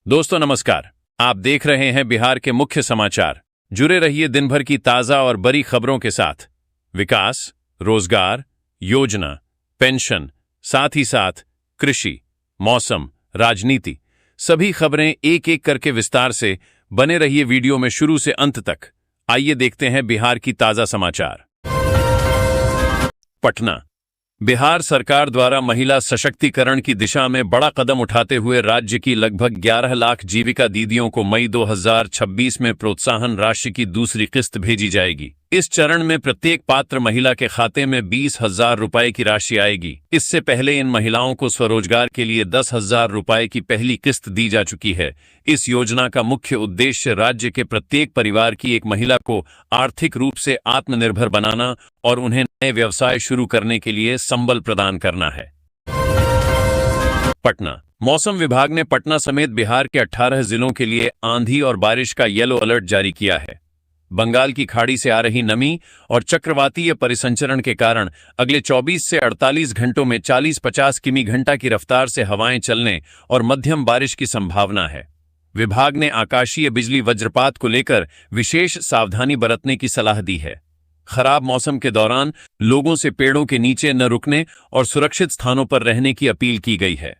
दोस्तों नमस्कार। आप देख रहे हैं बिहार के मुख्य समाचार। जुड़े रहिए दिन भर की ताजा और बड़ी खबरों के साथ। विकास, रोजगार, योजना, पेंशन, साथ ही साथ कृषि, मौसम, राजनीति, सभी खबरें एक एक करके विस्तार से। बने रहिए वीडियो में शुरू से अंत तक। आइए देखते हैं बिहार की ताजा समाचार। पटना। बिहार सरकार द्वारा महिला सशक्तिकरण की दिशा में बड़ा कदम उठाते हुए राज्य की लगभग 11 लाख जीविका दीदियों को मई 2026 में प्रोत्साहन राशि की दूसरी किस्त भेजी जाएगी। इस चरण में प्रत्येक पात्र महिला के खाते में 20,000 रुपए की राशि आएगी। इससे पहले इन महिलाओं को स्वरोजगार के लिए 10,000 रुपए की पहली किस्त दी जा चुकी है। इस योजना का मुख्य उद्देश्य राज्य के प्रत्येक परिवार की एक महिला को आर्थिक रूप से आत्मनिर्भर बनाना और उन्हें नए व्यवसाय शुरू करने के लिए संबल प्रदान करना है। पटना। मौसम विभाग ने पटना समेत बिहार के 18 जिलों के लिए आंधी और बारिश का येलो अलर्ट जारी किया है। बंगाल की खाड़ी से आ रही नमी और चक्रवातीय परिसंचरण के कारण अगले 24 से 48 घंटों में 40-50 किमी घंटा की रफ्तार से हवाएं चलने और मध्यम बारिश की संभावना है। विभाग ने आकाशीय बिजली वज्रपात को लेकर विशेष सावधानी बरतने की सलाह दी है। खराब मौसम के दौरान लोगों से पेड़ों के नीचे न रुकने और सुरक्षित स्थानों पर रहने की अपील की गई है।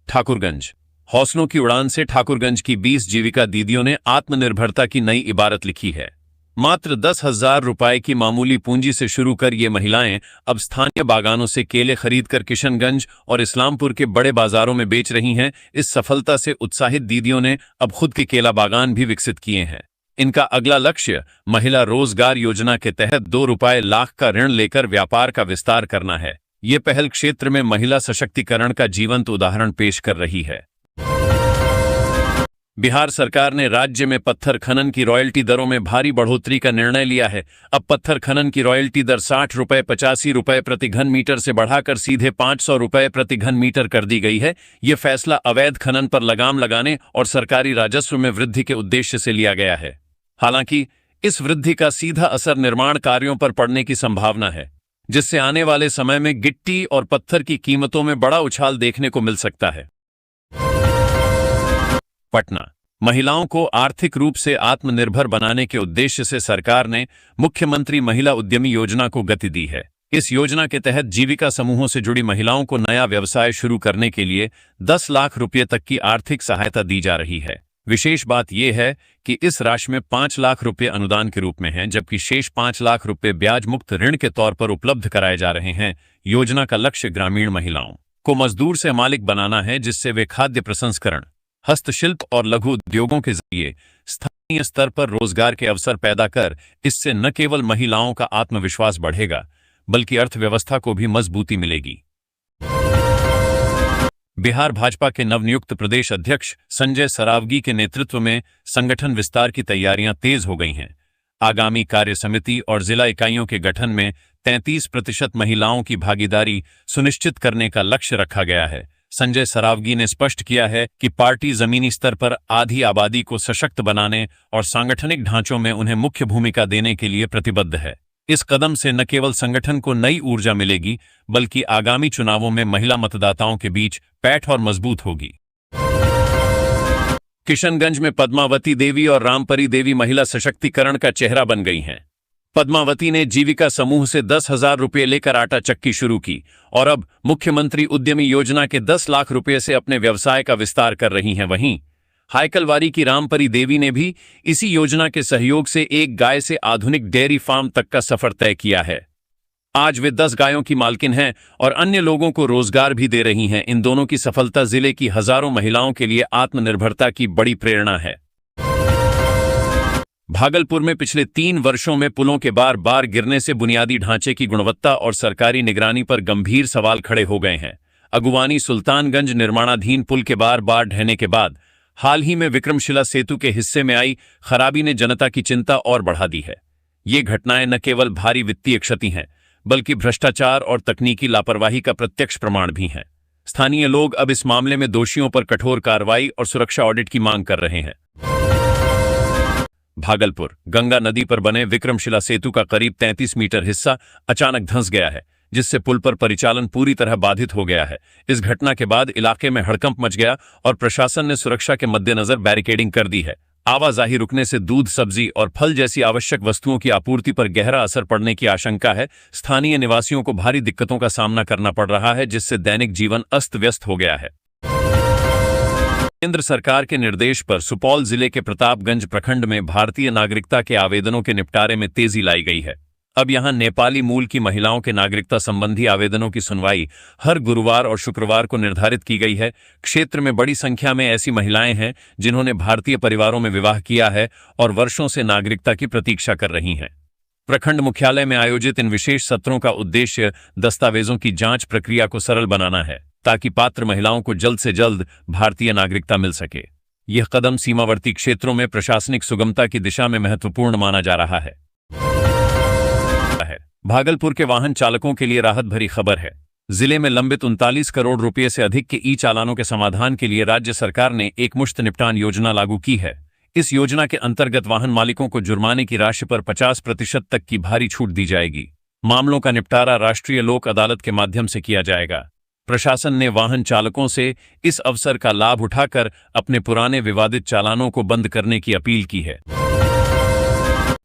ठाकुरगंज। हौसलों की उड़ान से ठाकुरगंज की 20 जीविका दीदियों ने आत्मनिर्भरता की नई इबारत लिखी है। मात्र 10,000 रुपए की मामूली पूंजी से शुरू कर ये महिलाएं अब स्थानीय बागानों से केले खरीदकर किशनगंज और इस्लामपुर के बड़े बाजारों में बेच रही हैं। इस सफलता से उत्साहित दीदियों ने अब खुद के केला बागान भी विकसित किए हैं। इनका अगला लक्ष्य महिला रोजगार योजना के तहत 2 रुपए लाख का ऋण लेकर व्यापार का विस्तार करना है। ये पहल क्षेत्र में महिला सशक्तिकरण का जीवंत उदाहरण पेश कर रही है। बिहार सरकार ने राज्य में पत्थर खनन की रॉयल्टी दरों में भारी बढ़ोतरी का निर्णय लिया है। अब पत्थर खनन की रॉयल्टी दर 60 रुपए 85 रुपए प्रति घन मीटर से बढ़ाकर सीधे 500 रुपए प्रति घन मीटर कर दी गई है। ये फैसला अवैध खनन पर लगाम लगाने और सरकारी राजस्व में वृद्धि के उद्देश्य से लिया गया है। हालांकि इस वृद्धि का सीधा असर निर्माण कार्यों पर पड़ने की संभावना है, जिससे आने वाले समय में गिट्टी और पत्थर की कीमतों में बड़ा उछाल देखने को मिल सकता है। पटना। महिलाओं को आर्थिक रूप से आत्मनिर्भर बनाने के उद्देश्य से सरकार ने मुख्यमंत्री महिला उद्यमी योजना को गति दी है। इस योजना के तहत जीविका समूहों से जुड़ी महिलाओं को नया व्यवसाय शुरू करने के लिए 10 लाख रुपये तक की आर्थिक सहायता दी जा रही है। विशेष बात यह है कि इस राशि में 5 लाख रुपये अनुदान के रूप में हैं, जबकि शेष 5 लाख रुपये ब्याज मुक्त ऋण के तौर पर उपलब्ध कराए जा रहे हैं। योजना का लक्ष्य ग्रामीण महिलाओं को मजदूर से मालिक बनाना है, जिससे वे खाद्य प्रसंस्करण, हस्तशिल्प और लघु उद्योगों के जरिए स्थानीय स्तर पर रोजगार के अवसर पैदा कर इससे न केवल महिलाओं का आत्मविश्वास बढ़ेगा, बल्कि अर्थव्यवस्था को भी मजबूती मिलेगी। बिहार भाजपा के नवनियुक्त प्रदेश अध्यक्ष संजय सरावगी के नेतृत्व में संगठन विस्तार की तैयारियां तेज हो गई हैं। आगामी कार्य समिति और जिला इकाइयों के गठन में 33% महिलाओं की भागीदारी सुनिश्चित करने का लक्ष्य रखा गया है। संजय सरावगी ने स्पष्ट किया है कि पार्टी जमीनी स्तर पर आधी आबादी को सशक्त बनाने और सांगठनिक ढांचों में उन्हें मुख्य भूमिका देने के लिए प्रतिबद्ध है। इस कदम से न केवल संगठन को नई ऊर्जा मिलेगी, बल्कि आगामी चुनावों में महिला मतदाताओं के बीच पैठ और मजबूत होगी। किशनगंज में पद्मावती देवी और रामपरी देवी महिला सशक्तिकरण का चेहरा बन गई हैं। पद्मावती ने जीविका समूह से 10,000 रुपये लेकर आटा चक्की शुरू की और अब मुख्यमंत्री उद्यमी योजना के 10 लाख रुपये से अपने व्यवसाय का विस्तार कर रही हैं। वहीं हायकलवारी की रामपरी देवी ने भी इसी योजना के सहयोग से एक गाय से आधुनिक डेयरी फार्म तक का सफर तय किया है। आज वे 10 गायों की मालकिन हैं और अन्य लोगों को रोजगार भी दे रही हैं। इन दोनों की सफलता जिले की हजारों महिलाओं के लिए आत्मनिर्भरता की बड़ी प्रेरणा है। भागलपुर में पिछले 3 वर्षों में पुलों के बार बार गिरने से बुनियादी ढांचे की गुणवत्ता और सरकारी निगरानी पर गंभीर सवाल खड़े हो गए हैं। अगुवानी सुल्तानगंज निर्माणाधीन पुल के बार बार ढहने के बाद हाल ही में विक्रमशिला सेतु के हिस्से में आई खराबी ने जनता की चिंता और बढ़ा दी है। ये घटनाएं न केवल भारी वित्तीय क्षति हैं, बल्कि भ्रष्टाचार और तकनीकी लापरवाही का प्रत्यक्ष प्रमाण भी हैं। स्थानीय लोग अब इस मामले में दोषियों पर कठोर कार्रवाई और सुरक्षा ऑडिट की मांग कर रहे हैं। भागलपुर गंगा नदी पर बने विक्रमशिला सेतु का करीब 33 मीटर हिस्सा अचानक धंस गया है, जिससे पुल पर परिचालन पूरी तरह बाधित हो गया है। इस घटना के बाद इलाके में हड़कंप मच गया और प्रशासन ने सुरक्षा के मद्देनजर बैरिकेडिंग कर दी है। आवाजाही रुकने से दूध, सब्जी और फल जैसी आवश्यक वस्तुओं की आपूर्ति पर गहरा असर पड़ने की आशंका है। स्थानीय निवासियों को भारी दिक्कतों का सामना करना पड़ रहा है, जिससे दैनिक जीवन अस्त व्यस्त हो गया है। केंद्र सरकार के निर्देश पर सुपौल जिले के प्रतापगंज प्रखंड में भारतीय नागरिकता के आवेदनों के निपटारे में तेजी लाई गई है। अब यहां नेपाली मूल की महिलाओं के नागरिकता संबंधी आवेदनों की सुनवाई हर गुरुवार और शुक्रवार को निर्धारित की गई है। क्षेत्र में बड़ी संख्या में ऐसी महिलाएं हैं जिन्होंने भारतीय परिवारों में विवाह किया है और वर्षों से नागरिकता की प्रतीक्षा कर रही हैं। प्रखंड मुख्यालय में आयोजित इन विशेष सत्रों का उद्देश्य दस्तावेजों की जांच प्रक्रिया को सरल बनाना है, ताकि पात्र महिलाओं को जल्द से जल्द भारतीय नागरिकता मिल सके। यह कदम सीमावर्ती क्षेत्रों में प्रशासनिक सुगमता की दिशा में महत्वपूर्ण माना जा रहा है। भागलपुर के वाहन चालकों के लिए राहत भरी खबर है। जिले में लंबित 39 करोड़ रुपए से अधिक के ई-चालानों के समाधान के लिए राज्य सरकार ने एकमुश्त निपटान योजना लागू की है। इस योजना के अंतर्गत वाहन मालिकों को जुर्माने की राशि पर 50% तक की भारी छूट दी जाएगी। मामलों का निपटारा राष्ट्रीय लोक अदालत के माध्यम से किया जाएगा। प्रशासन ने वाहन चालकों से इस अवसर का लाभ उठाकर अपने पुराने विवादित चालानों को बंद करने की अपील की है।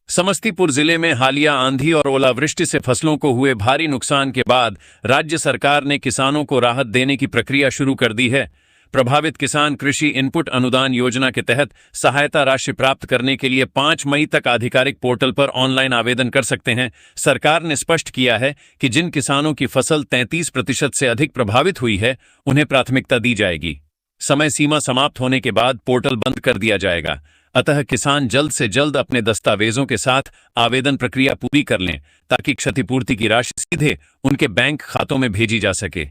समस्तीपुर जिले में हालिया आंधी और ओलावृष्टि से फसलों को हुए भारी नुकसान के बाद राज्य सरकार ने किसानों को राहत देने की प्रक्रिया शुरू कर दी है। प्रभावित किसान कृषि इनपुट अनुदान योजना के तहत सहायता राशि प्राप्त करने के लिए 5 मई तक आधिकारिक पोर्टल पर ऑनलाइन आवेदन कर सकते हैं। सरकार ने स्पष्ट किया है कि जिन किसानों की फसल 33% से अधिक प्रभावित हुई है, उन्हें प्राथमिकता दी जाएगी। समय सीमा समाप्त होने के बाद पोर्टल बंद कर दिया जाएगा। अतः किसान जल्द से जल्द अपने दस्तावेजों के साथ आवेदन प्रक्रिया पूरी कर लें, ताकि क्षतिपूर्ति की राशि सीधे उनके बैंक खातों में भेजी जा सके।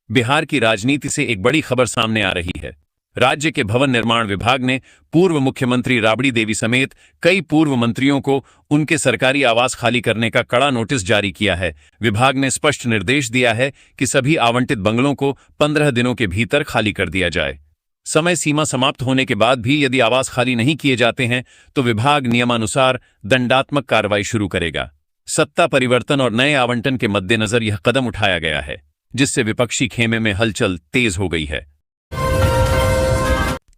बिहार की राजनीति से एक बड़ी खबर सामने आ रही है। राज्य के भवन निर्माण विभाग ने पूर्व मुख्यमंत्री राबड़ी देवी समेत कई पूर्व मंत्रियों को उनके सरकारी आवास खाली करने का कड़ा नोटिस जारी किया है। विभाग ने स्पष्ट निर्देश दिया है कि सभी आवंटित बंगलों को 15 दिनों के भीतर खाली कर दिया जाए। समय सीमा समाप्त होने के बाद भी यदि आवास खाली नहीं किए जाते हैं तो विभाग नियमानुसार दंडात्मक कार्रवाई शुरू करेगा। सत्ता परिवर्तन और नए आवंटन के मद्देनजर यह कदम उठाया गया है, जिससे विपक्षी खेमे में हलचल तेज हो गई है।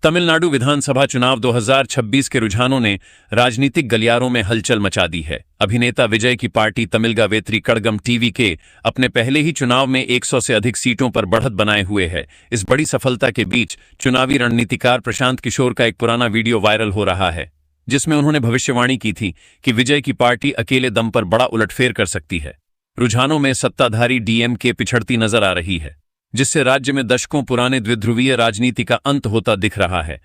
तमिलनाडु विधानसभा चुनाव 2026 के रुझानों ने राजनीतिक गलियारों में हलचल मचा दी है। अभिनेता विजय की पार्टी तमिलगा वेत्री कड़गम टीवी के अपने पहले ही चुनाव में 100 से अधिक सीटों पर बढ़त बनाए हुए है। इस बड़ी सफलता के बीच चुनावी रणनीतिकार प्रशांत किशोर का एक पुराना वीडियो वायरल हो रहा है, जिसमें उन्होंने भविष्यवाणी की थी कि विजय की पार्टी अकेले दम पर बड़ा उलटफेर कर सकती है। रुझानों में सत्ताधारी डीएमके पिछड़ती नजर आ रही है, जिससे राज्य में दशकों पुराने द्विध्रुवीय राजनीति का अंत होता दिख रहा है।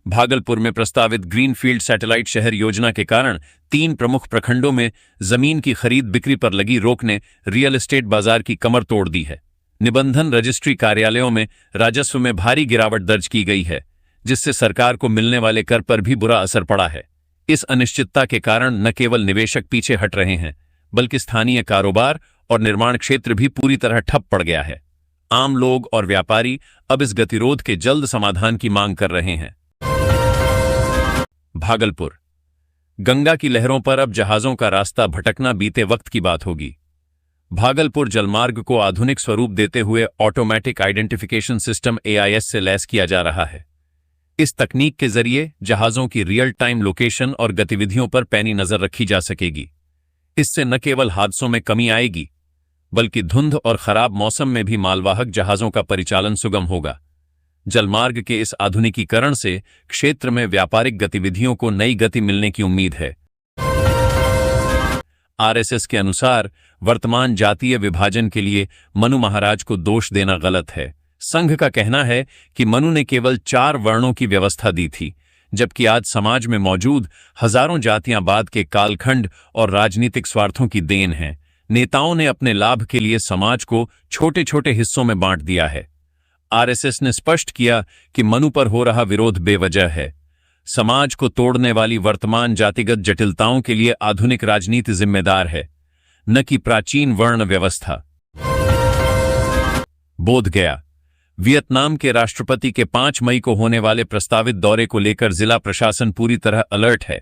भागलपुर में प्रस्तावित ग्रीनफील्ड सैटेलाइट शहर योजना के कारण 3 प्रमुख प्रखंडों में जमीन की खरीद बिक्री पर लगी रोक ने रियल एस्टेट बाजार की कमर तोड़ दी है। निबंधन रजिस्ट्री कार्यालयों में राजस्व में भारी गिरावट दर्ज की गई है, जिससे सरकार को मिलने वाले कर पर भी बुरा असर पड़ा है। इस अनिश्चितता के कारण न केवल निवेशक पीछे हट रहे हैं, बल्कि स्थानीय कारोबार और निर्माण क्षेत्र भी पूरी तरह ठप पड़ गया है। आम लोग और व्यापारी अब इस गतिरोध के जल्द समाधान की मांग कर रहे हैं। भागलपुर गंगा की लहरों पर अब जहाजों का रास्ता भटकना बीते वक्त की बात होगी। भागलपुर जलमार्ग को आधुनिक स्वरूप देते हुए ऑटोमेटिक आइडेंटिफिकेशन सिस्टम AIS से लैस किया जा रहा है। इस तकनीक के जरिए जहाजों की रियल टाइम लोकेशन और गतिविधियों पर पैनी नजर रखी जा सकेगी। इससे न केवल हादसों में कमी आएगी, बल्कि धुंध और खराब मौसम में भी मालवाहक जहाजों का परिचालन सुगम होगा। जलमार्ग के इस आधुनिकीकरण से क्षेत्र में व्यापारिक गतिविधियों को नई गति मिलने की उम्मीद है। RSS के अनुसार वर्तमान जातीय विभाजन के लिए मनु महाराज को दोष देना गलत है। संघ का कहना है कि मनु ने केवल 4 वर्णों की व्यवस्था दी थी, जबकि आज समाज में मौजूद हजारों जातियां बाद के कालखंड और राजनीतिक स्वार्थों की देन हैं। नेताओं ने अपने लाभ के लिए समाज को छोटे छोटे हिस्सों में बांट दिया है। RSS ने स्पष्ट किया कि मनु पर हो रहा विरोध बेवजह है। समाज को तोड़ने वाली वर्तमान जातिगत जटिलताओं के लिए आधुनिक राजनीति जिम्मेदार है, न कि प्राचीन वर्ण व्यवस्था। बोधगया वियतनाम के राष्ट्रपति के 5 मई को होने वाले प्रस्तावित दौरे को लेकर जिला प्रशासन पूरी तरह अलर्ट है।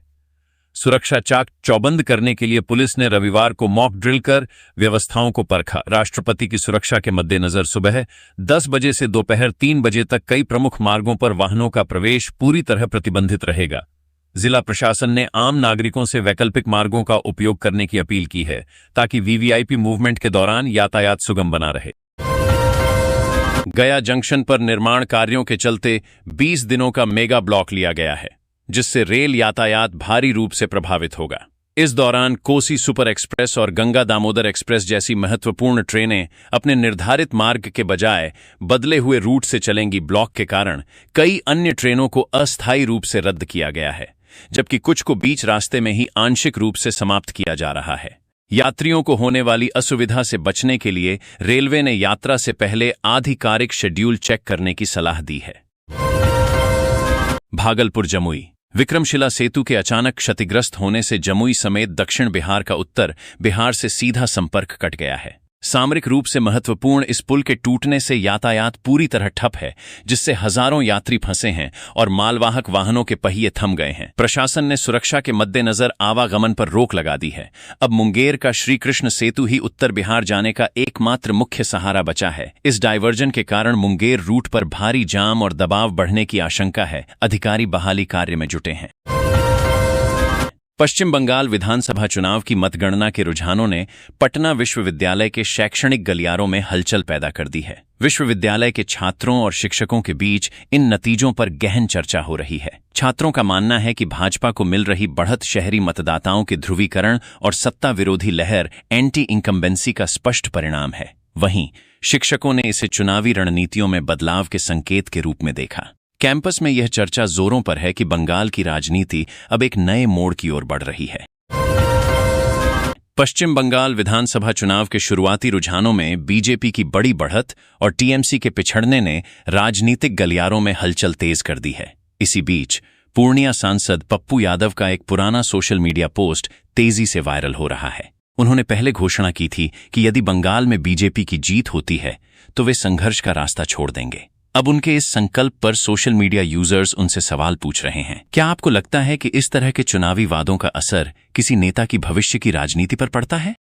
सुरक्षा चाक चौबंद करने के लिए पुलिस ने रविवार को मॉक ड्रिल कर व्यवस्थाओं को परखा। राष्ट्रपति की सुरक्षा के मद्देनजर सुबह 10 बजे से दोपहर 3 बजे तक कई प्रमुख मार्गों पर वाहनों का प्रवेश पूरी तरह प्रतिबंधित रहेगा। जिला प्रशासन ने आम नागरिकों से वैकल्पिक मार्गों का उपयोग करने की अपील की है ताकि वीवीआईपी मूवमेंट के दौरान यातायात सुगम बना रहे। गया जंक्शन पर निर्माण कार्यों के चलते 20 दिनों का मेगा ब्लॉक लिया गया है, जिससे रेल यातायात भारी रूप से प्रभावित होगा। इस दौरान कोसी सुपर एक्सप्रेस और गंगा दामोदर एक्सप्रेस जैसी महत्वपूर्ण ट्रेनें अपने निर्धारित मार्ग के बजाय बदले हुए रूट से चलेंगी। ब्लॉक के कारण कई अन्य ट्रेनों को अस्थायी रूप से रद्द किया गया है, जबकि कुछ को बीच रास्ते में ही आंशिक रूप से समाप्त किया जा रहा है। यात्रियों को होने वाली असुविधा से बचने के लिए रेलवे ने यात्रा से पहले आधिकारिक शेड्यूल चेक करने की सलाह दी है। भागलपुर जमुई विक्रमशिला सेतु के अचानक क्षतिग्रस्त होने से जमुई समेत दक्षिण बिहार का उत्तर बिहार से सीधा संपर्क कट गया है। सामरिक रूप से महत्वपूर्ण इस पुल के टूटने से यातायात पूरी तरह ठप है, जिससे हजारों यात्री फंसे हैं और मालवाहक वाहनों के पहिए थम गए हैं। प्रशासन ने सुरक्षा के मद्देनजर आवागमन पर रोक लगा दी है। अब मुंगेर का श्री कृष्ण सेतु ही उत्तर बिहार जाने का एकमात्र मुख्य सहारा बचा है। इस डायवर्जन के कारण मुंगेर रूट पर भारी जाम और दबाव बढ़ने की आशंका है। अधिकारी बहाली कार्य में जुटे हैं। पश्चिम बंगाल विधानसभा चुनाव की मतगणना के रुझानों ने पटना विश्वविद्यालय के शैक्षणिक गलियारों में हलचल पैदा कर दी है। विश्वविद्यालय के छात्रों और शिक्षकों के बीच इन नतीजों पर गहन चर्चा हो रही है। छात्रों का मानना है कि भाजपा को मिल रही बढ़त शहरी मतदाताओं के ध्रुवीकरण और सत्ता विरोधी लहर एंटी इंकम्बेंसी का स्पष्ट परिणाम है। वहीं शिक्षकों ने इसे चुनावी रणनीतियों में बदलाव के संकेत के रूप में देखा। कैंपस में यह चर्चा जोरों पर है कि बंगाल की राजनीति अब एक नए मोड़ की ओर बढ़ रही है। पश्चिम बंगाल विधानसभा चुनाव के शुरुआती रुझानों में बीजेपी की बड़ी बढ़त और टीएमसी के पिछड़ने ने राजनीतिक गलियारों में हलचल तेज कर दी है। इसी बीच पूर्णिया सांसद पप्पू यादव का एक पुराना सोशल मीडिया पोस्ट तेजी से वायरल हो रहा है। उन्होंने पहले घोषणा की थी कि यदि बंगाल में बीजेपी की जीत होती है तो वे संघर्ष का रास्ता छोड़ देंगे। अब उनके इस संकल्प पर सोशल मीडिया यूजर्स उनसे सवाल पूछ रहे हैं। क्या आपको लगता है कि इस तरह के चुनावी वादों का असर किसी नेता की भविष्य की राजनीति पर पड़ता है?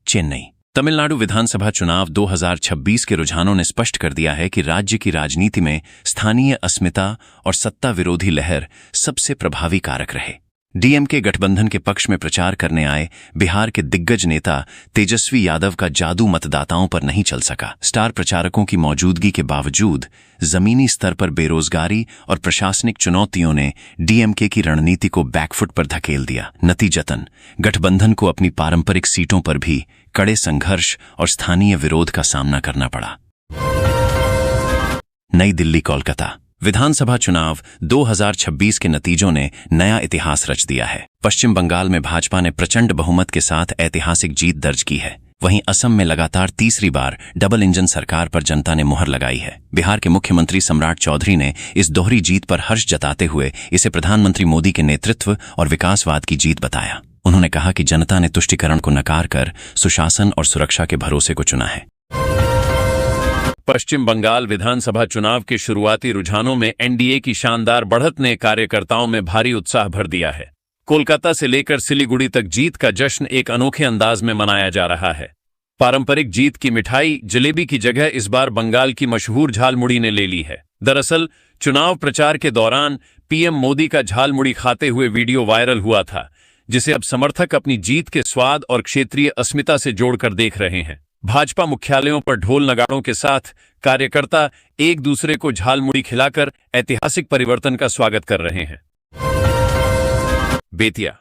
चेन्नई तमिलनाडु विधानसभा चुनाव 2026 के रुझानों ने स्पष्ट कर दिया है कि राज्य की राजनीति में स्थानीय अस्मिता और सत्ता विरोधी लहर सबसे प्रभावी कारक रहे। डीएमके गठबंधन के पक्ष में प्रचार करने आए बिहार के दिग्गज नेता तेजस्वी यादव का जादू मतदाताओं पर नहीं चल सका। स्टार प्रचारकों की मौजूदगी के बावजूद जमीनी स्तर पर बेरोजगारी और प्रशासनिक चुनौतियों ने डीएमके की रणनीति को बैकफुट पर धकेल दिया। नतीजतन गठबंधन को अपनी पारंपरिक सीटों पर भी कड़े संघर्ष और स्थानीय विरोध का सामना करना पड़ा। नई दिल्ली कोलकाता विधानसभा चुनाव 2026 के नतीजों ने नया इतिहास रच दिया है। पश्चिम बंगाल में भाजपा ने प्रचंड बहुमत के साथ ऐतिहासिक जीत दर्ज की है। वहीं असम में लगातार तीसरी बार डबल इंजन सरकार पर जनता ने मुहर लगाई है। बिहार के मुख्यमंत्री सम्राट चौधरी ने इस दोहरी जीत पर हर्ष जताते हुए इसे प्रधानमंत्री मोदी के नेतृत्व और विकासवाद की जीत बताया। उन्होंने कहा कि जनता ने तुष्टीकरण को नकार कर सुशासन और सुरक्षा के भरोसे को चुना है। पश्चिम बंगाल विधानसभा चुनाव के शुरुआती रुझानों में एनडीए की शानदार बढ़त ने कार्यकर्ताओं में भारी उत्साह भर दिया है। कोलकाता से लेकर सिलीगुड़ी तक जीत का जश्न एक अनोखे अंदाज में मनाया जा रहा है। पारंपरिक जीत की मिठाई जलेबी की जगह इस बार बंगाल की मशहूर झालमुड़ी ने ले ली है। दरअसल चुनाव प्रचार के दौरान पीएम मोदी का झालमुड़ी खाते हुए वीडियो वायरल हुआ था, जिसे अब समर्थक अपनी जीत के स्वाद और क्षेत्रीय अस्मिता से जोड़कर देख रहे हैं। भाजपा मुख्यालयों पर ढोल नगाड़ों के साथ कार्यकर्ता एक दूसरे को झालमुड़ी खिलाकर ऐतिहासिक परिवर्तन का स्वागत कर रहे हैं। बेतिया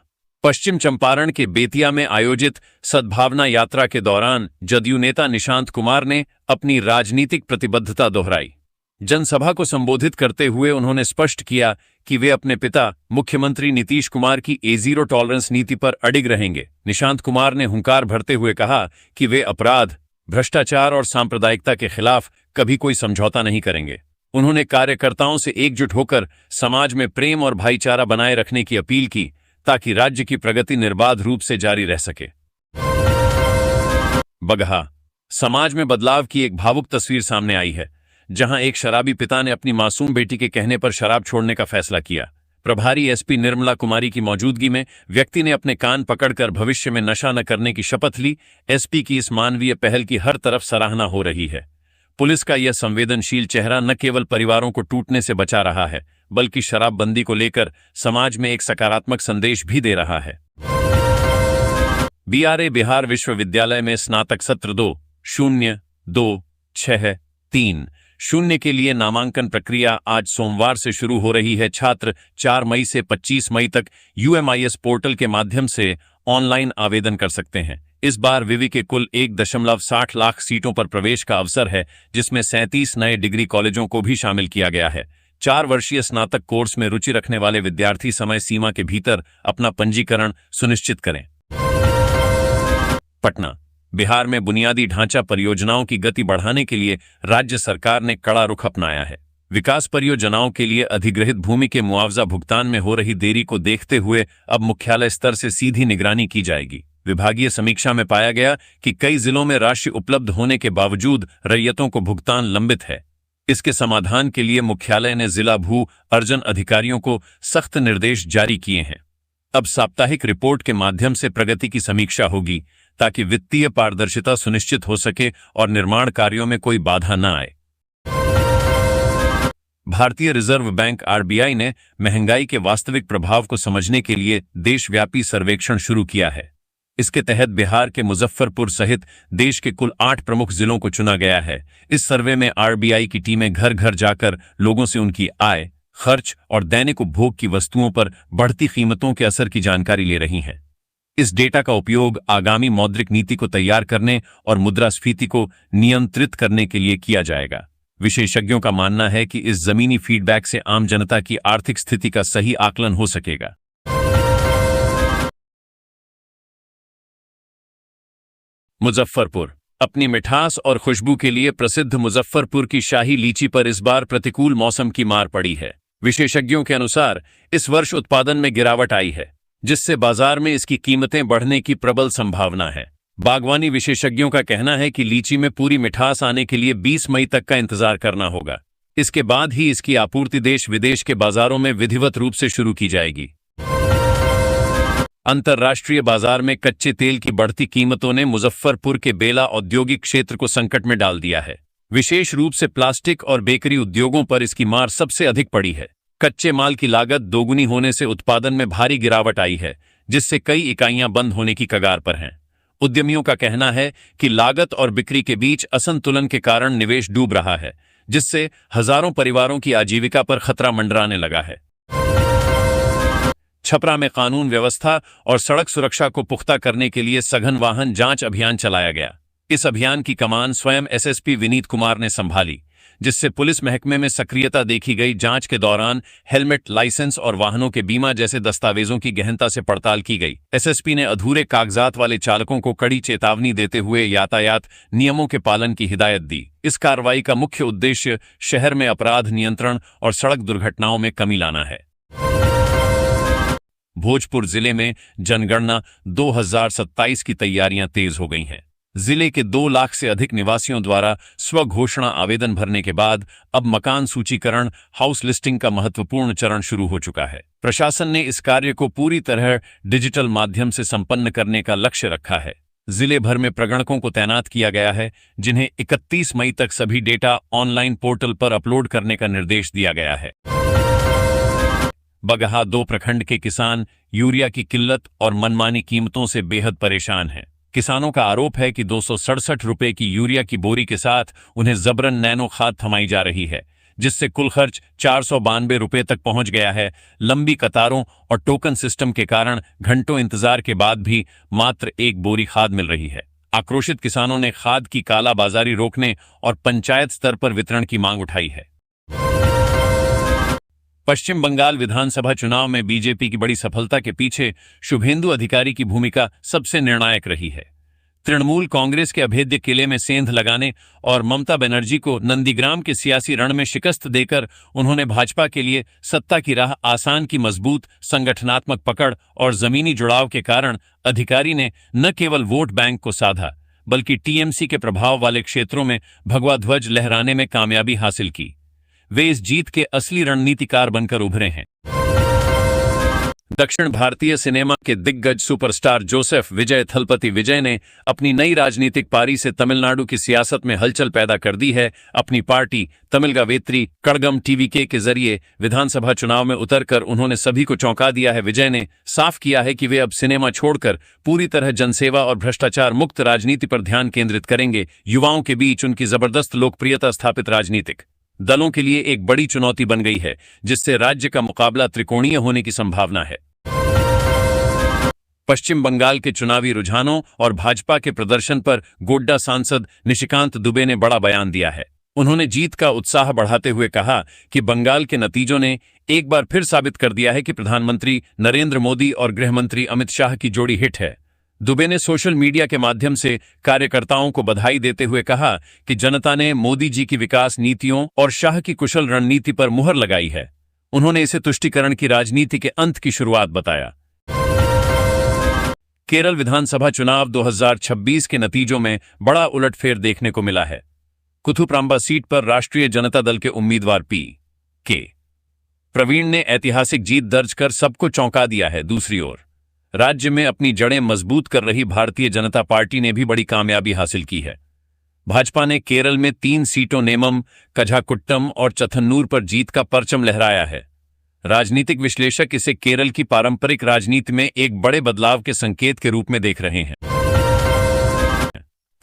पश्चिम चंपारण के बेतिया में आयोजित सद्भावना यात्रा के दौरान जदयू नेता निशांत कुमार ने अपनी राजनीतिक प्रतिबद्धता दोहराई। जनसभा को संबोधित करते हुए उन्होंने स्पष्ट किया कि वे अपने पिता मुख्यमंत्री नीतीश कुमार की ज़ीरो टॉलरेंस नीति पर अडिग रहेंगे। निशांत कुमार ने हुंकार भरते हुए कहा कि वे अपराध, भ्रष्टाचार और सांप्रदायिकता के खिलाफ कभी कोई समझौता नहीं करेंगे। उन्होंने कार्यकर्ताओं से एकजुट होकर समाज में प्रेम और भाईचारा बनाए रखने की अपील की, ताकि राज्य की प्रगति निर्बाध रूप से जारी रह सके। बगहा समाज में बदलाव की एक भावुक तस्वीर सामने आई है, जहां एक शराबी पिता ने अपनी मासूम बेटी के कहने पर शराब छोड़ने का फैसला किया। प्रभारी एसपी निर्मला कुमारी की मौजूदगी में व्यक्ति ने अपने कान पकड़कर भविष्य में नशा न करने की शपथ ली। एसपी की इस मानवीय पहल की हर तरफ सराहना हो रही है। पुलिस का यह संवेदनशील चेहरा न केवल परिवारों को टूटने से बचा रहा है, बल्कि शराबबंदी को लेकर समाज में एक सकारात्मक संदेश भी दे रहा है। बीआरए बिहार विश्वविद्यालय में स्नातक सत्र 2026-3 के लिए नामांकन प्रक्रिया आज सोमवार से शुरू हो रही है। छात्र 4 मई से 25 मई तक UMIS पोर्टल के माध्यम से ऑनलाइन आवेदन कर सकते हैं। इस बार विवि के कुल 1.60 लाख सीटों पर प्रवेश का अवसर है, जिसमें 37 नए डिग्री कॉलेजों को भी शामिल किया गया है। 4 वर्षीय स्नातक कोर्स में रुचि रखने वाले विद्यार्थी समय सीमा के भीतर अपना पंजीकरण सुनिश्चित करें। पटना, बिहार में बुनियादी ढांचा परियोजनाओं की गति बढ़ाने के लिए राज्य सरकार ने कड़ा रुख अपनाया है। विकास परियोजनाओं के लिए अधिग्रहित भूमि के मुआवजा भुगतान में हो रही देरी को देखते हुए अब मुख्यालय स्तर से सीधी निगरानी की जाएगी। विभागीय समीक्षा में पाया गया कि कई जिलों में राशि उपलब्ध होने के बावजूद रैयतों को भुगतान लंबित है। इसके समाधान के लिए मुख्यालय ने जिला भू अर्जन अधिकारियों को सख्त निर्देश जारी किए हैं। अब साप्ताहिक रिपोर्ट के माध्यम से प्रगति की समीक्षा होगी, ताकि वित्तीय पारदर्शिता सुनिश्चित हो सके और निर्माण कार्यों में कोई बाधा न आए। भारतीय रिजर्व बैंक RBI ने महंगाई के वास्तविक प्रभाव को समझने के लिए देशव्यापी सर्वेक्षण शुरू किया है। इसके तहत बिहार के मुजफ्फरपुर सहित देश के कुल 8 प्रमुख जिलों को चुना गया है। इस सर्वे में RBI की टीमें घर घर जाकर लोगों से उनकी आय, खर्च और दैनिक उपभोग की वस्तुओं पर बढ़ती कीमतों के असर की जानकारी ले रही हैं। इस डेटा का उपयोग आगामी मौद्रिक नीति को तैयार करने और मुद्रास्फीति को नियंत्रित करने के लिए किया जाएगा। विशेषज्ञों का मानना है कि इस जमीनी फीडबैक से आम जनता की आर्थिक स्थिति का सही आकलन हो सकेगा। मुजफ्फरपुर, अपनी मिठास और खुशबू के लिए प्रसिद्ध मुजफ्फरपुर की शाही लीची पर इस बार प्रतिकूल मौसम की मार पड़ी है। विशेषज्ञों के अनुसार इस वर्ष उत्पादन में गिरावट आई है, जिससे बाजार में इसकी कीमतें बढ़ने की प्रबल संभावना है। बागवानी विशेषज्ञों का कहना है कि लीची में पूरी मिठास आने के लिए 20 मई तक का इंतजार करना होगा। इसके बाद ही इसकी आपूर्ति देश विदेश के बाजारों में विधिवत रूप से शुरू की जाएगी। अंतर्राष्ट्रीय बाजार में कच्चे तेल की बढ़ती कीमतों ने मुजफ्फरपुर के बेला औद्योगिक क्षेत्र को संकट में डाल दिया है। विशेष रूप से प्लास्टिक और बेकरी उद्योगों पर इसकी मार सबसे अधिक पड़ी है। कच्चे माल की लागत दोगुनी होने से उत्पादन में भारी गिरावट आई है, जिससे कई इकाइयां बंद होने की कगार पर हैं। उद्यमियों का कहना है कि लागत और बिक्री के बीच असंतुलन के कारण निवेश डूब रहा है, जिससे हजारों परिवारों की आजीविका पर खतरा मंडराने लगा है। छपरा में कानून व्यवस्था और सड़क सुरक्षा को पुख्ता करने के लिए सघन वाहन जांच अभियान चलाया गया। इस अभियान की कमान स्वयं SSP विनीत कुमार ने संभाली, जिससे पुलिस महकमे में सक्रियता देखी गई। जांच के दौरान हेलमेट, लाइसेंस और वाहनों के बीमा जैसे दस्तावेजों की गहनता से पड़ताल की गई। SSP ने अधूरे कागजात वाले चालकों को कड़ी चेतावनी देते हुए यातायात नियमों के पालन की हिदायत दी। इस कार्रवाई का मुख्य उद्देश्य शहर में अपराध नियंत्रण और सड़क दुर्घटनाओं में कमी लाना है। भोजपुर जिले में जनगणना 2027 की तैयारियां तेज हो गई हैं। जिले के 2 लाख से अधिक निवासियों द्वारा स्वघोषणा आवेदन भरने के बाद अब मकान सूचीकरण, हाउस लिस्टिंग का महत्वपूर्ण चरण शुरू हो चुका है। प्रशासन ने इस कार्य को पूरी तरह डिजिटल माध्यम से संपन्न करने का लक्ष्य रखा है। जिले भर में प्रगणकों को तैनात किया गया है, जिन्हें 31 मई तक सभी डेटा ऑनलाइन पोर्टल पर अपलोड करने का निर्देश दिया गया है। बगहा 2 प्रखंड के किसान यूरिया की किल्लत और मनमानी कीमतों से बेहद परेशान हैं। किसानों का आरोप है कि 267 रुपए की यूरिया की बोरी के साथ उन्हें जबरन नैनो खाद थमाई जा रही है, जिससे कुल खर्च 492 रुपए तक पहुंच गया है। लंबी कतारों और टोकन सिस्टम के कारण घंटों इंतजार के बाद भी मात्र 1 बोरी खाद मिल रही है। आक्रोशित किसानों ने खाद की कालाबाजारी रोकने और पंचायत स्तर पर वितरण की मांग उठाई है। पश्चिम बंगाल विधानसभा चुनाव में बीजेपी की बड़ी सफलता के पीछे शुभेंदु अधिकारी की भूमिका सबसे निर्णायक रही है। तृणमूल कांग्रेस के अभेद्य किले में सेंध लगाने और ममता बनर्जी को नंदीग्राम के सियासी रण में शिकस्त देकर उन्होंने भाजपा के लिए सत्ता की राह आसान की। मजबूत संगठनात्मक पकड़ और जमीनी जुड़ाव के कारण अधिकारी ने न केवल वोट बैंक को साधा, बल्कि टीएमसी के प्रभाव वाले क्षेत्रों में भगवा ध्वज लहराने में कामयाबी हासिल की। वे इस जीत के असली रणनीतिकार बनकर उभरे हैं। दक्षिण भारतीय सिनेमा के दिग्गज सुपरस्टार जोसेफ विजय थलपति विजय ने अपनी नई राजनीतिक पारी से तमिलनाडु की सियासत में हलचल पैदा कर दी है। अपनी पार्टी तमिलगा वेत्री कड़गम टीवीके के जरिए विधानसभा चुनाव में उतरकर उन्होंने सभी को चौंका दिया है। विजय ने साफ किया है कि वे अब सिनेमा छोड़कर पूरी तरह जनसेवा और भ्रष्टाचार मुक्त राजनीति पर ध्यान केंद्रित करेंगे। युवाओं के बीच उनकी जबरदस्त लोकप्रियता स्थापित राजनीतिक दलों के लिए एक बड़ी चुनौती बन गई है, जिससे राज्य का मुकाबला त्रिकोणीय होने की संभावना है। पश्चिम बंगाल के चुनावी रुझानों और भाजपा के प्रदर्शन पर गोड्डा सांसद निशिकांत दुबे ने बड़ा बयान दिया है। उन्होंने जीत का उत्साह बढ़ाते हुए कहा कि बंगाल के नतीजों ने एक बार फिर साबित कर दिया है कि प्रधानमंत्री नरेंद्र मोदी और गृहमंत्री अमित शाह की जोड़ी हिट है। दुबे ने सोशल मीडिया के माध्यम से कार्यकर्ताओं को बधाई देते हुए कहा कि जनता ने मोदी जी की विकास नीतियों और शाह की कुशल रणनीति पर मुहर लगाई है। उन्होंने इसे तुष्टीकरण की राजनीति के अंत की शुरुआत बताया। केरल विधानसभा चुनाव 2026 के नतीजों में बड़ा उलटफेर देखने को मिला है। कुथुप्रांबा सीट पर राष्ट्रीय जनता दल के उम्मीदवार के प्रवीण ने ऐतिहासिक जीत दर्ज कर सबको चौंका दिया है। दूसरी ओर राज्य में अपनी जड़ें मजबूत कर रही भारतीय जनता पार्टी ने भी बड़ी कामयाबी हासिल की है। भाजपा ने केरल में 3 सीटों नेमम, कझाकुट्टम और चथन्नूर पर जीत का परचम लहराया है। राजनीतिक विश्लेषक इसे केरल की पारंपरिक राजनीति में एक बड़े बदलाव के संकेत के रूप में देख रहे हैं।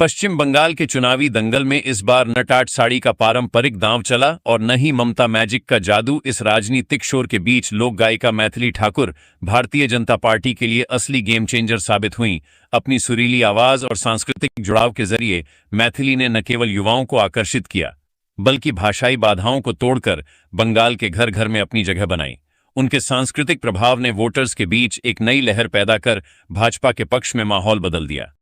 पश्चिम बंगाल के चुनावी दंगल में इस बार न टाट साड़ी का पारंपरिक दांव चला और न ही ममता मैजिक का जादू। इस राजनीतिक शोर के बीच लोक गायिका मैथिली ठाकुर भारतीय जनता पार्टी के लिए असली गेम चेंजर साबित हुई। अपनी सुरीली आवाज और सांस्कृतिक जुड़ाव के जरिए मैथिली ने न केवल युवाओं को आकर्षित किया, बल्कि भाषाई बाधाओं को तोड़कर बंगाल के घर घर में अपनी जगह बनाई। उनके सांस्कृतिक प्रभाव ने वोटर्स के बीच एक नई लहर पैदा कर भाजपा के पक्ष में माहौल बदल दिया।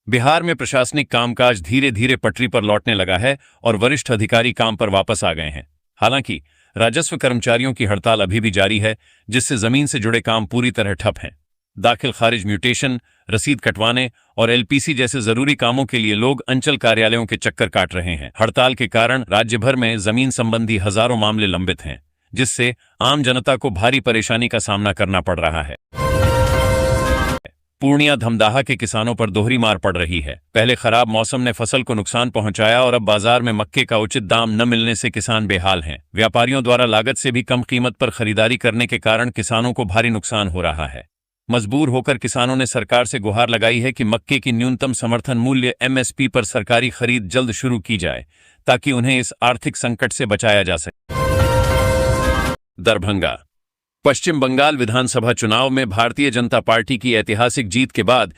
बिहार में प्रशासनिक कामकाज धीरे धीरे पटरी पर लौटने लगा है और वरिष्ठ अधिकारी काम पर वापस आ गए हैं। हालांकि राजस्व कर्मचारियों की हड़ताल अभी भी जारी है, जिससे जमीन से जुड़े काम पूरी तरह ठप हैं। दाखिल खारिज, म्यूटेशन, रसीद कटवाने और एलपीसी जैसे जरूरी कामों के लिए लोग अंचल कार्यालयों के चक्कर काट रहे हैं। हड़ताल के कारण राज्य भर में जमीन संबंधी हजारों मामले लंबित हैं, जिससे आम जनता को भारी परेशानी का सामना करना पड़ रहा है। पूर्णिया धमदाहा के किसानों पर दोहरी मार पड़ रही है। पहले खराब मौसम ने फसल को नुकसान पहुंचाया और अब बाजार में मक्के का उचित दाम न मिलने से किसान बेहाल हैं। व्यापारियों द्वारा लागत से भी कम कीमत पर खरीदारी करने के कारण किसानों को भारी नुकसान हो रहा है। मजबूर होकर किसानों ने सरकार से गुहार लगाई है कि मक्के की न्यूनतम समर्थन मूल्य एमएसपी पर सरकारी खरीद जल्द शुरू की जाए, ताकि उन्हें इस आर्थिक संकट से बचाया जा सके। दरभंगा। पश्चिम बंगाल विधानसभा चुनाव में भारतीय जनता पार्टी की ऐतिहासिक जीत के बाद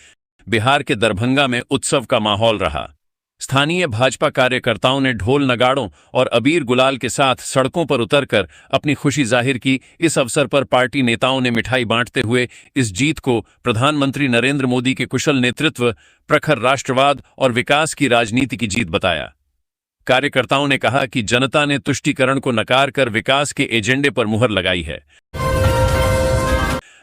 बिहार के दरभंगा में उत्सव का माहौल रहा। स्थानीय भाजपा कार्यकर्ताओं ने ढोल नगाड़ों और अबीर गुलाल के साथ सड़कों पर उतरकर अपनी खुशी जाहिर की। इस अवसर पर पार्टी नेताओं ने मिठाई बांटते हुए इस जीत को प्रधानमंत्री नरेंद्र मोदी के कुशल नेतृत्व, प्रखर राष्ट्रवाद और विकास की राजनीति की जीत बताया। कार्यकर्ताओं ने कहा कि जनता ने तुष्टीकरण को नकार कर विकास के एजेंडे पर मुहर लगाई है।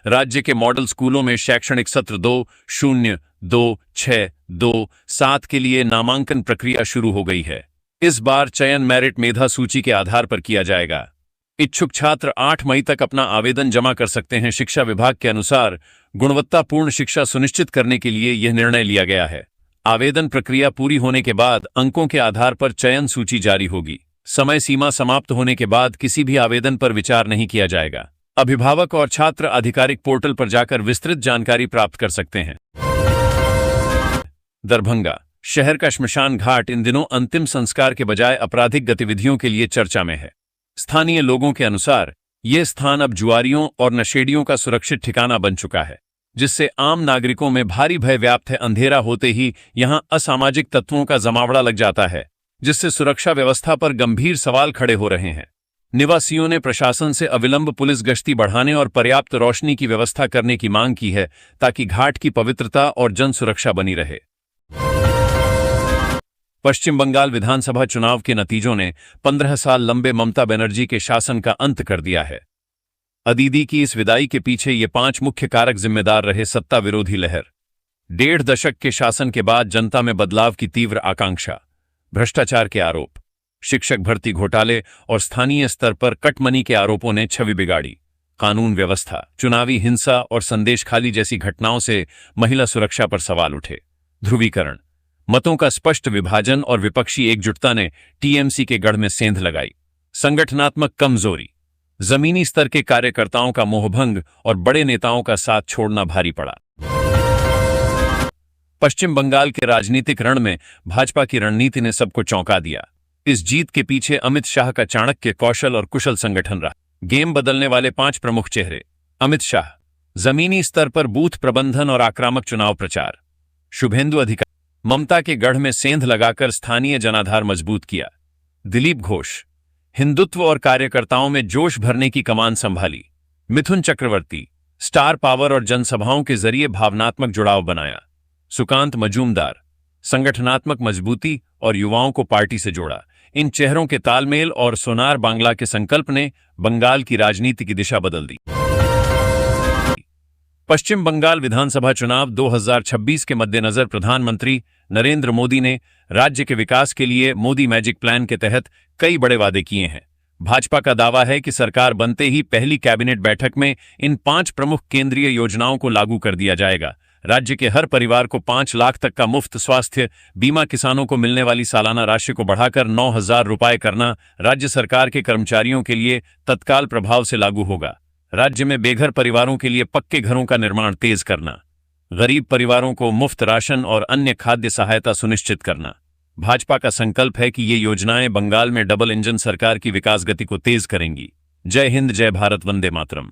राज्य के मॉडल स्कूलों में शैक्षणिक सत्र 2026-27 के लिए नामांकन प्रक्रिया शुरू हो गई है। इस बार चयन मेरिट मेधा सूची के आधार पर किया जाएगा। इच्छुक छात्र 8 मई तक अपना आवेदन जमा कर सकते हैं। शिक्षा विभाग के अनुसार गुणवत्तापूर्ण शिक्षा सुनिश्चित करने के लिए यह निर्णय लिया गया है। आवेदन प्रक्रिया पूरी होने के बाद अंकों के आधार पर चयन सूची जारी होगी। समय सीमा समाप्त होने के बाद किसी भी आवेदन पर विचार नहीं किया जाएगा। अभिभावक और छात्र आधिकारिक पोर्टल पर जाकर विस्तृत जानकारी प्राप्त कर सकते हैं। दरभंगा शहर का श्मशान घाट इन दिनों अंतिम संस्कार के बजाय आपराधिक गतिविधियों के लिए चर्चा में है। स्थानीय लोगों के अनुसार यह स्थान अब जुआरियों और नशेड़ियों का सुरक्षित ठिकाना बन चुका है, जिससे आम नागरिकों में भारी भय व्याप्त है। अंधेरा होते ही यहां असामाजिक तत्वों का जमावड़ा लग जाता है, जिससे सुरक्षा व्यवस्था पर गंभीर सवाल खड़े हो रहे हैं। निवासियों ने प्रशासन से अविलंब पुलिस गश्ती बढ़ाने और पर्याप्त रोशनी की व्यवस्था करने की मांग की है, ताकि घाट की पवित्रता और जन सुरक्षा बनी रहे। पश्चिम बंगाल विधानसभा चुनाव के नतीजों ने 15 साल लंबे ममता बनर्जी के शासन का अंत कर दिया है। अदीदी की इस विदाई के पीछे ये 5 मुख्य कारक जिम्मेदार रहे। सत्ता विरोधी लहर, 1.5 दशक के शासन के बाद जनता में बदलाव की तीव्र आकांक्षा, भ्रष्टाचार के आरोप, शिक्षक भर्ती घोटाले और स्थानीय स्तर पर कटमनी के आरोपों ने छवि बिगाड़ी। कानून व्यवस्था, चुनावी हिंसा और संदेश खाली जैसी घटनाओं से महिला सुरक्षा पर सवाल उठे। ध्रुवीकरण, मतों का स्पष्ट विभाजन और विपक्षी एकजुटता ने टीएमसी के गढ़ में सेंध लगाई। संगठनात्मक कमजोरी, जमीनी स्तर के कार्यकर्ताओं का मोहभंग और बड़े नेताओं का साथ छोड़ना भारी पड़ा। पश्चिम बंगाल के राजनीतिक रण में भाजपा की रणनीति ने सबको चौंका दिया। इस जीत के पीछे अमित शाह का चाणक्य कौशल और कुशल संगठन रहा। गेम बदलने वाले 5 प्रमुख चेहरे। अमित शाह, जमीनी स्तर पर बूथ प्रबंधन और आक्रामक चुनाव प्रचार। शुभेंदु अधिकारी, ममता के गढ़ में सेंध लगाकर स्थानीय जनाधार मजबूत किया। दिलीप घोष, हिंदुत्व और कार्यकर्ताओं में जोश भरने की कमान संभाली। मिथुन चक्रवर्ती, स्टार पावर और जनसभाओं के जरिए भावनात्मक जुड़ाव बनाया। सुकांत मजूमदार, संगठनात्मक मजबूती और युवाओं को पार्टी से जोड़ा। इन चेहरों के तालमेल और सोनार बांग्ला के संकल्प ने बंगाल की राजनीति की दिशा बदल दी। पश्चिम बंगाल विधानसभा चुनाव 2026 के मद्देनजर प्रधानमंत्री नरेंद्र मोदी ने राज्य के विकास के लिए मोदी मैजिक प्लान के तहत कई बड़े वादे किए हैं। भाजपा का दावा है कि सरकार बनते ही पहली कैबिनेट बैठक में इन 5 प्रमुख केंद्रीय योजनाओं को लागू कर दिया जाएगा। राज्य के हर परिवार को 5 लाख तक का मुफ्त स्वास्थ्य बीमा, किसानों को मिलने वाली सालाना राशि को बढ़ाकर 9,000 रुपये करना, राज्य सरकार के कर्मचारियों के लिए तत्काल प्रभाव से लागू होगा। राज्य में बेघर परिवारों के लिए पक्के घरों का निर्माण तेज करना, गरीब परिवारों को मुफ्त राशन और अन्य खाद्य सहायता सुनिश्चित करना। भाजपा का संकल्प है कि ये योजनाएं बंगाल में डबल इंजन सरकार की विकास गति को तेज करेंगी। जय हिंद, जय भारत, वंदे मातरम।